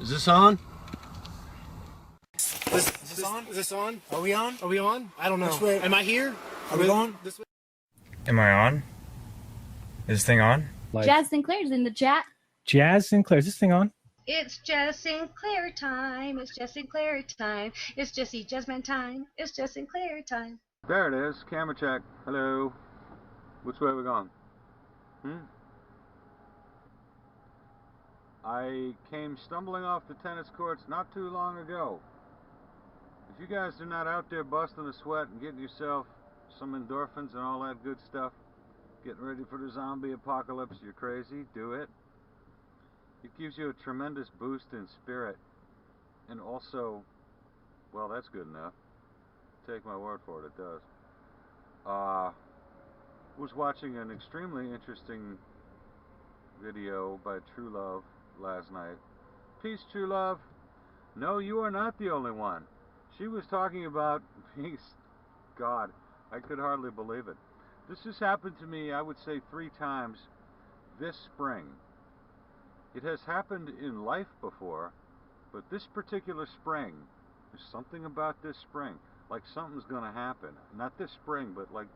Is this on? Is this on? Is this on? Are we on? Are we on? I don't know. Which way? Am I here? Are we going? This way? Am I on? Is this thing on? Jazz Sinclair's in the chat. Jazz Sinclair, is this thing on? It's Jazz Sinclair time. It's Jazz Sinclair time. It's Jesse Jasmine time. It's Jazz Sinclair time. There it is. Camera check. Hello. Which way are we going? I came stumbling off the tennis courts not too long ago. If you guys are not out there busting a sweat and getting yourself some endorphins and all that good stuff, getting ready for the zombie apocalypse, you're crazy, do it. It gives you a tremendous boost in spirit. And also, well, that's good enough. Take my word for it, it does. Was watching an extremely interesting video by True Love last night. Peace, True Love. No, you are not the only one. She was talking about peace. God, I could hardly believe it. This has happened to me, I would say, 3 times this spring. It has happened in life before, but this particular spring, there's something about this spring, like something's going to happen. Not this spring, but like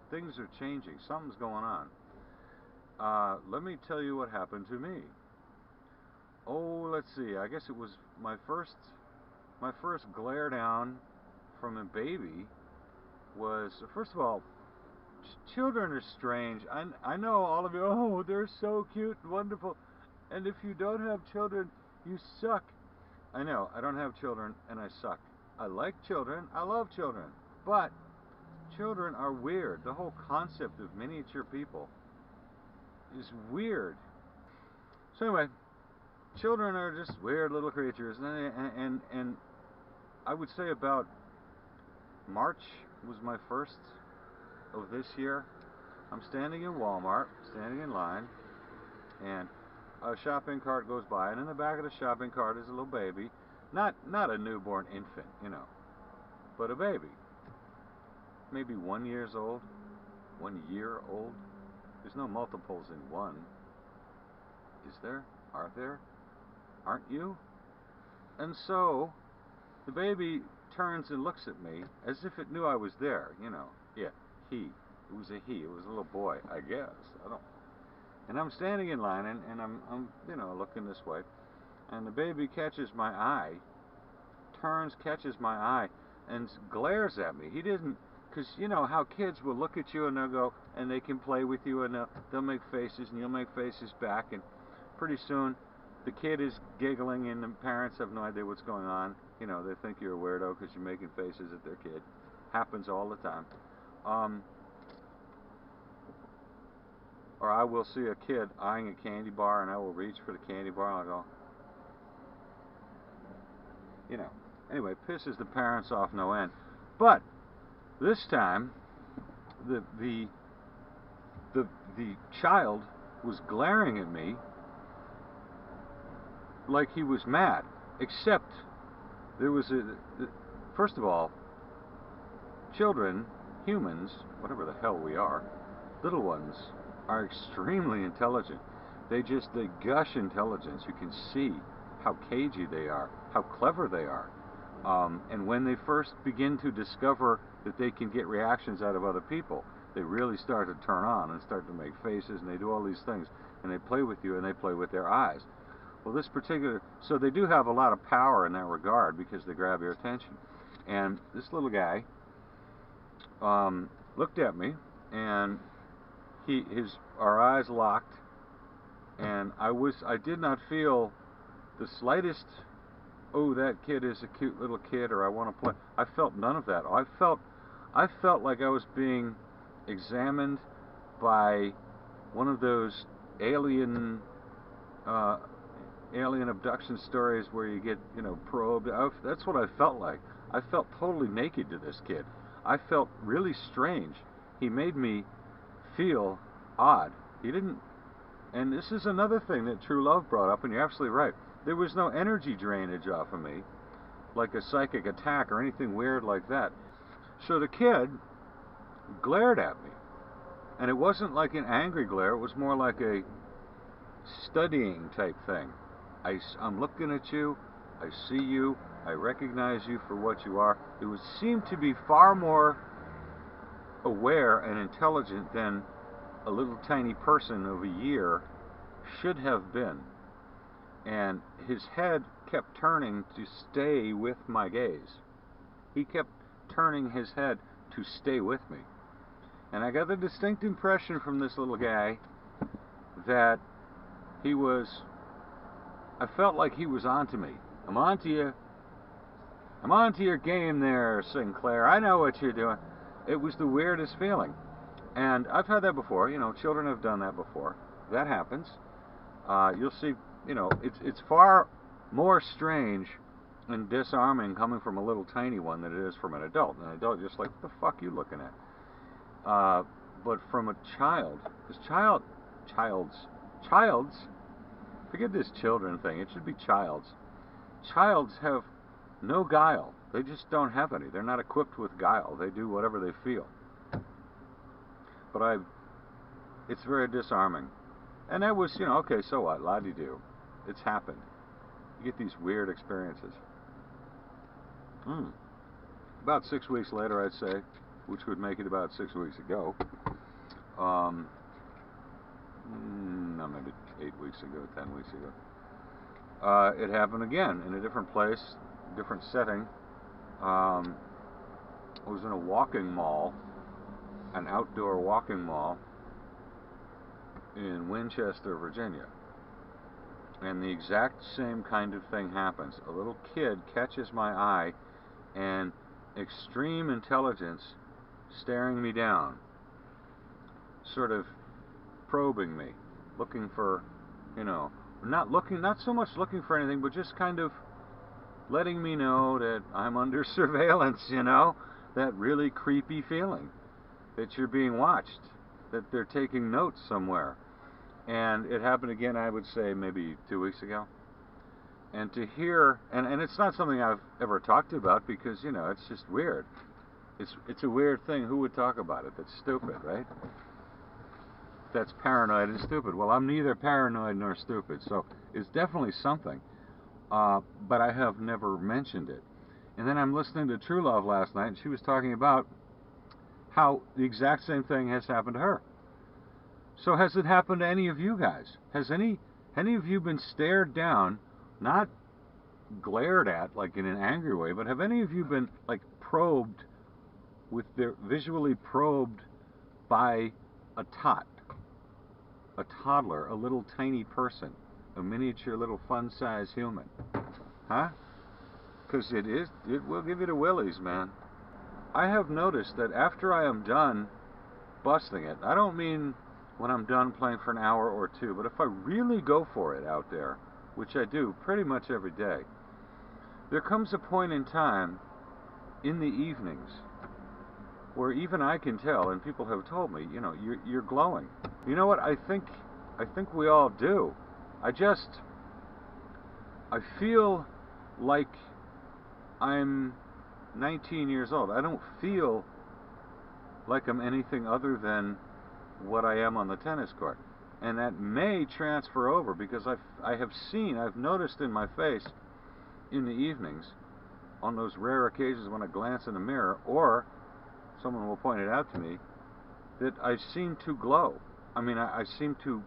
things are changing. Something's going on. Let me tell you what happened to me. Oh, let's see. I guess it was my first glare down from a baby was, first of all, children are strange. I know all of you, oh, they're so cute and wonderful. And if you don't have children, you suck. I know, I don't have children and I suck. I like children, I love children, but children are weird. The whole concept of miniature people is weird. So anyway, children are just weird little creatures, and I would say about March was my first of this year. I'm standing in Walmart, standing in line, and a shopping cart goes by, and in the back of the shopping cart is a little baby, not a newborn infant, you know, but a baby, maybe 1 year old, 1 year old. There's no multiples in 1, is there? Are there? Aren't you? And so the baby turns and looks at me as if it knew I was there, you know. Yeah, he. It was a he. It was a little boy, I guess. I don't. And I'm standing in line, and I'm you know, looking this way, and the baby catches my eye, turns, catches my eye, and glares at me. He didn't, because you know how kids will look at you and they'll go, and they can play with you, and they'll make faces, and you'll make faces back, and pretty soon the kid is giggling, and the parents have no idea what's going on. You know, they think you're a weirdo because you're making faces at their kid. Happens all the time. Or I will see a kid eyeing a candy bar, and I will reach for the candy bar, and I'll go, you know. Anyway, pisses the parents off no end. But this time, the child was glaring at me like he was mad. Except there was first of all, children, humans, whatever the hell we are, little ones, are extremely intelligent. They gush intelligence. You can see how cagey they are, how clever they are. And when they first begin to discover that they can get reactions out of other people, they really start to turn on and start to make faces, and they do all these things, and they play with you, and they play with their eyes. Well, so they do have a lot of power in that regard because they grab your attention. And this little guy looked at me, and our eyes locked, and I did not feel the slightest, oh, that kid is a cute little kid, or I want to play. I felt none of that. I felt like I was being examined by one of those alien abduction stories where you get, you know, probed. That's what I felt like. I felt totally naked to this kid. I felt really strange. He made me feel odd. He didn't, and this is another thing that True Love brought up, and you're absolutely right. There was no energy drainage off of me, like a psychic attack or anything weird like that. So the kid glared at me, and it wasn't like an angry glare. It was more like a studying type thing. I'm looking at you, I see you, I recognize you for what you are. It would seem to be far more aware and intelligent than a little tiny person of a year should have been. And his head kept turning to stay with my gaze. He kept turning his head to stay with me. And I got the distinct impression from this little guy that he was, I felt like he was onto me. I'm onto you. I'm onto your game there, Sinclair. I know what you're doing. It was the weirdest feeling. And I've had that before. You know, children have done that before. That happens. You'll see, you know, it's far more strange and disarming coming from a little tiny one than it is from an adult. An adult just like, what the fuck are you looking at? But from a child, because childs, forget this children thing, it should be childs. Childs have no guile. They just don't have any. They're not equipped with guile. They do whatever they feel. But it's very disarming. And that was, you know, okay, so what? La-di-do. It's happened. You get these weird experiences. About 6 weeks later, I'd say, which would make it about 6 weeks ago. No, maybe 8 weeks ago, 10 weeks ago. It happened again in a different place, different setting. I was in a walking mall, an outdoor walking mall in Winchester, Virginia. And the exact same kind of thing happens. A little kid catches my eye and extreme intelligence staring me down, sort of probing me, looking for, you know, not so much looking for anything, but just kind of letting me know that I'm under surveillance, you know, that really creepy feeling that you're being watched, that they're taking notes somewhere. And it happened again, I would say, maybe 2 weeks ago. And to hear, and it's not something I've ever talked about because, you know, it's just weird. It's a weird thing. Who would talk about it? That's stupid, right? That's paranoid and stupid. Well, I'm neither paranoid nor stupid, so it's definitely something. But I have never mentioned it. And then I'm listening to True Love last night, and she was talking about how the exact same thing has happened to her. So has it happened to any of you guys? Has any of you been stared down, not glared at like in an angry way, but have any of you been like probed visually probed by a toddler, a little tiny person, a miniature little fun-size human? Huh? Because it will give you the willies, man. I have noticed that after I am done busting it, I don't mean when I'm done playing for an hour or two, but if I really go for it out there, which I do pretty much every day, there comes a point in time in the evenings where even I can tell, and people have told me, you know, you're glowing. You know what? I think we all do. I feel like I'm 19 years old. I don't feel like I'm anything other than what I am on the tennis court. And that may transfer over because I've noticed in my face in the evenings, on those rare occasions when I glance in the mirror, or someone will point it out to me, that I seem to glow. I mean, I seem to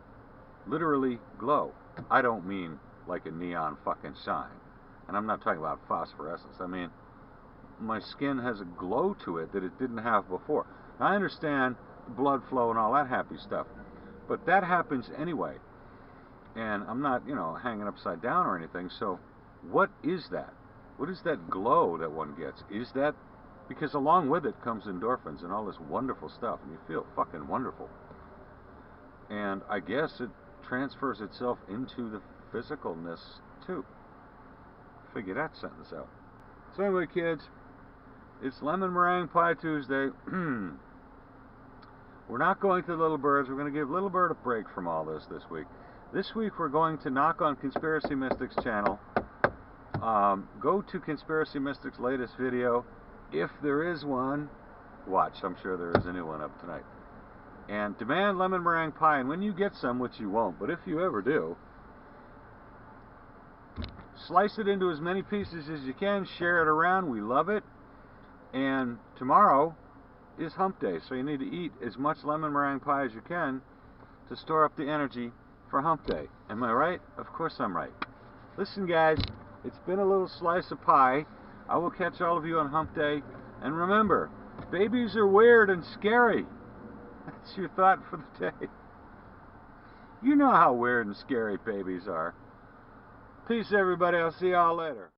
literally glow. I don't mean like a neon fucking sign. And I'm not talking about phosphorescence. I mean, my skin has a glow to it that it didn't have before. Now, I understand blood flow and all that happy stuff, but that happens anyway. And I'm not, you know, hanging upside down or anything. So what is that? What is that glow that one gets? Is that because along with it comes endorphins and all this wonderful stuff, and you feel fucking wonderful. And I guess it transfers itself into the physicalness too. Figure that sentence out. So anyway, kids, it's Lemon Meringue Pie Tuesday. We're not going to Little Birds. We're going to give Little Bird a break from all this week. This week we're going to knock on Conspiracy Mystics' channel. Go to Conspiracy Mystics' latest video. If there is one, watch. I'm sure there is a new one up tonight. And demand lemon meringue pie. And when you get some, which you won't, but if you ever do, Slice it into as many pieces as you can. Share it around. We love it. And tomorrow is hump day, so you need to eat as much lemon meringue pie as you can to store up the energy for hump day. Am I right? Of course I'm right. Listen, guys, it's been a little slice of pie. I will catch all of you on hump day. And remember, babies are weird and scary. That's your thought for the day. You know how weird and scary babies are. Peace, everybody. I'll see y'all later.